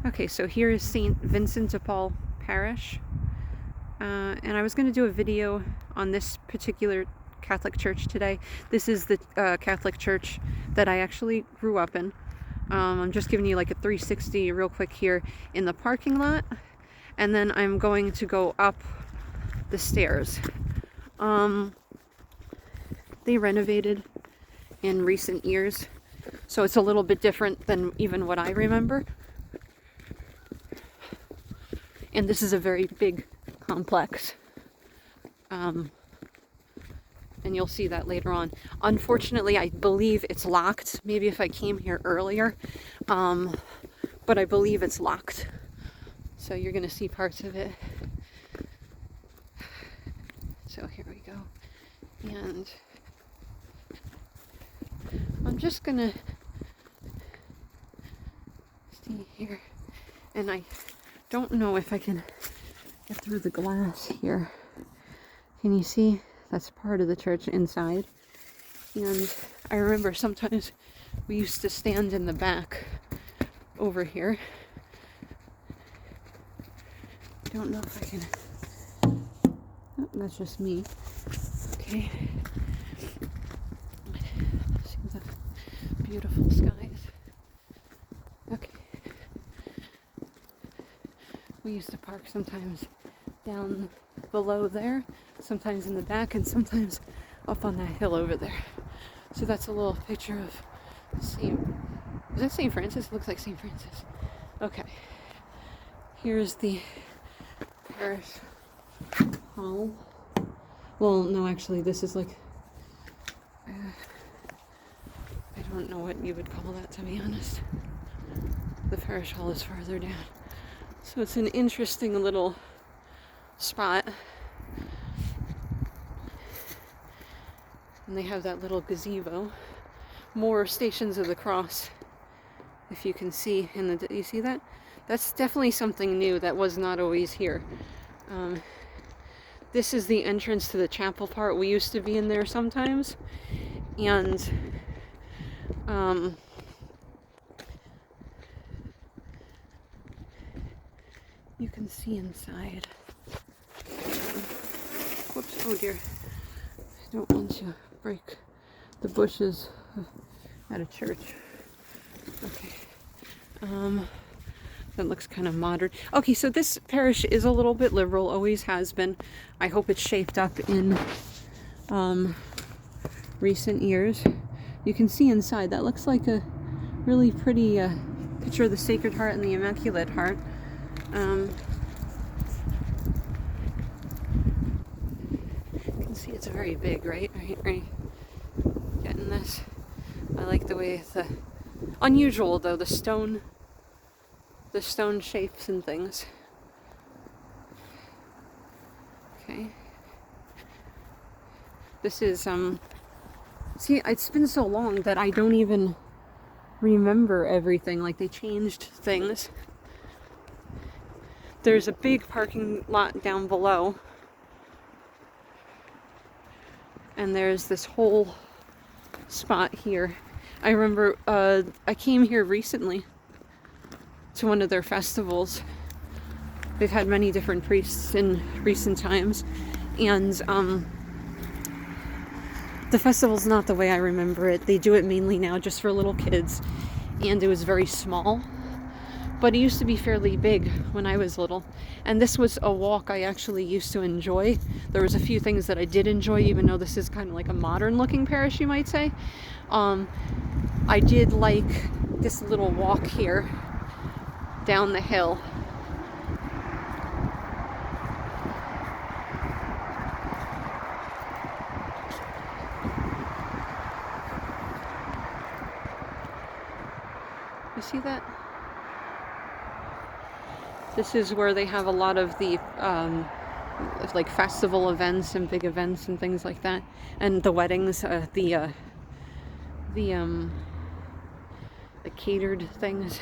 Okay, so here is St. Vincent de Paul Parish. And I was going to do a video on this particular Catholic church today. This is the Catholic church that I actually grew up in. I'm just giving you like a 360 real quick here in the parking lot. And then I'm going to go up the stairs. They renovated in recent years, so it's a little bit different than even what I remember. And this is a very big complex. And you'll see that later on. Unfortunately, I believe it's locked. Maybe if I came here earlier. But I believe it's locked. So you're going to see parts of it. So here we go. And I'm just going to stay here. And I don't know if I can get through the glass here. Can you see? That's part of the church inside. And I remember sometimes we used to stand in the back over here. I don't know if I can... Oh, that's just me. Okay. See the beautiful skies. Okay. We used to park sometimes down below there, sometimes in the back, and sometimes up on that hill over there. So that's a little picture of St. Is that St. Francis? It looks like St. Francis. Okay. Here's the parish hall. Well, no, actually, this is like... I don't know what you would call that, to be honest. The parish hall is farther down. So it's an interesting little spot. And they have that little gazebo. More Stations of the Cross, if you can see. You see that? That's definitely something new that was not always here. This is the entrance to the chapel part. We used to be in there sometimes. And you can see inside. Whoops, oh dear. I don't want to break the bushes at a church. Okay. That looks kind of modern. Okay, so this parish is a little bit liberal, always has been. I hope it's shaped up in recent years. You can see inside. That looks like a really pretty picture of the Sacred Heart and the Immaculate Heart. You can see it's very big, right? Right. Getting this. I like the way it's unusual though, the stone shapes and things. Okay. This is see, it's been so long that I don't even remember everything. Like, they changed things. There's a big parking lot down below. And there's this whole spot here. I remember I came here recently to one of their festivals. They've had many different priests in recent times. And the festival's not the way I remember it. They do it mainly now just for little kids. And it was very small. But it used to be fairly big when I was little. And this was a walk I actually used to enjoy. There was a few things that I did enjoy, even though this is kind of like a modern looking parish, you might say. I did like this little walk here down the hill. You see that? This is where they have a lot of the like festival events and big events and things like that, and the weddings, the catered things.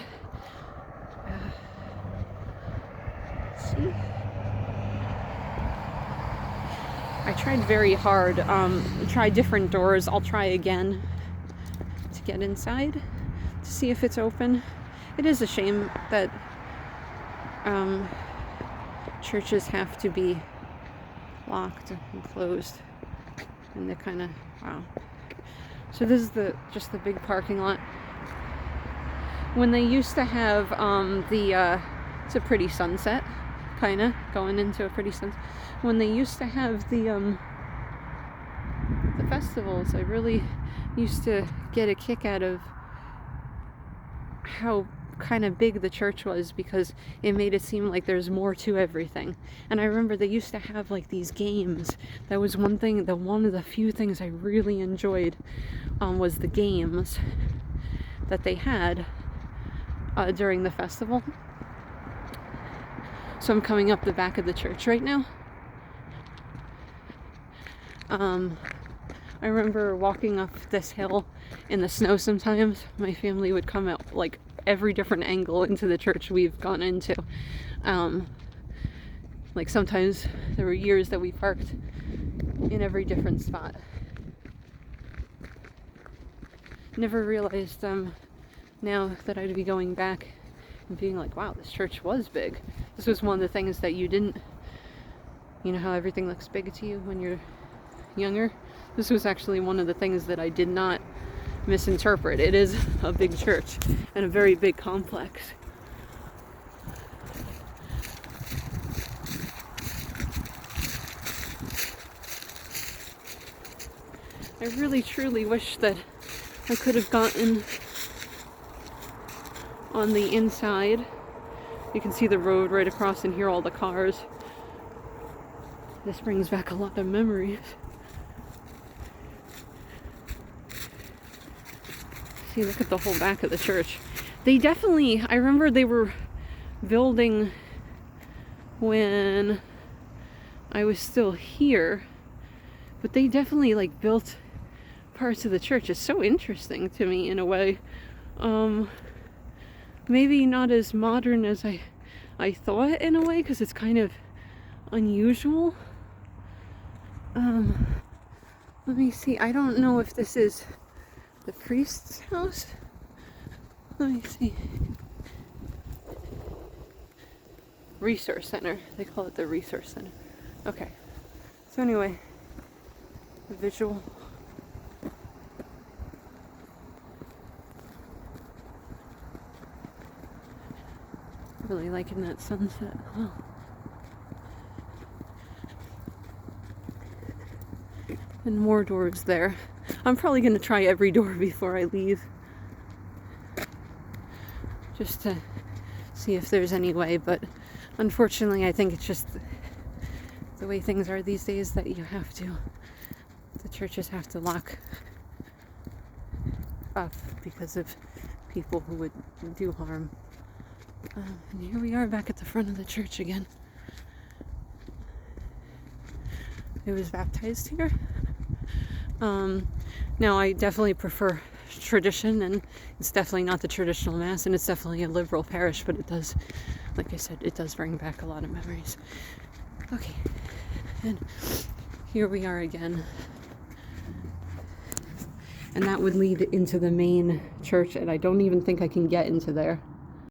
See? I tried very hard. Tried different doors. I'll try again to get inside to see if it's open. It is a shame that churches have to be locked and closed, and they're kind of, wow. So this is just the big parking lot. When they used to have it's a pretty sunset, kind of going into a pretty sunset. When they used to have the festivals, I really used to get a kick out of how kind of big the church was, because it made it seem like there's more to everything. And I remember they used to have like these games. That was one of the few things I really enjoyed, was the games that they had during the festival. So I'm coming up the back of the church right now. I remember walking up this hill in the snow sometimes. My family would come out like every different angle into the church we've gone into. Like sometimes there were years that we parked in every different spot. Never realized now that I'd be going back and being like, wow, this church was big. This was one of the things that you know how everything looks big to you when you're younger? This was actually one of the things that I did not misinterpret. It is a big church and a very big complex. I really truly wish that I could have gotten on the inside. You can see the road right across and hear all the cars. This brings back a lot of memories. See, look at the whole back of the church. I remember they were building when I was still here, but they definitely like built parts of the church. It's so interesting to me in a way. Maybe not as modern as I thought in a way, because it's kind of unusual. Let me see. I don't know if this is the priest's house. Let me see. Resource Center. They call it the Resource Center. Okay. So anyway, the visual. Really liking that sunset. Oh. And more doors there. I'm probably going to try every door before I leave, just to see if there's any way, but unfortunately I think it's just the way things are these days that the churches have to lock up because of people who would do harm. And here we are back at the front of the church again. I was baptized here. Now I definitely prefer tradition, and it's definitely not the traditional mass, and it's definitely a liberal parish, but it does, like I said, it does bring back a lot of memories. Okay, and here we are again. And that would lead into the main church, and I don't even think I can get into there.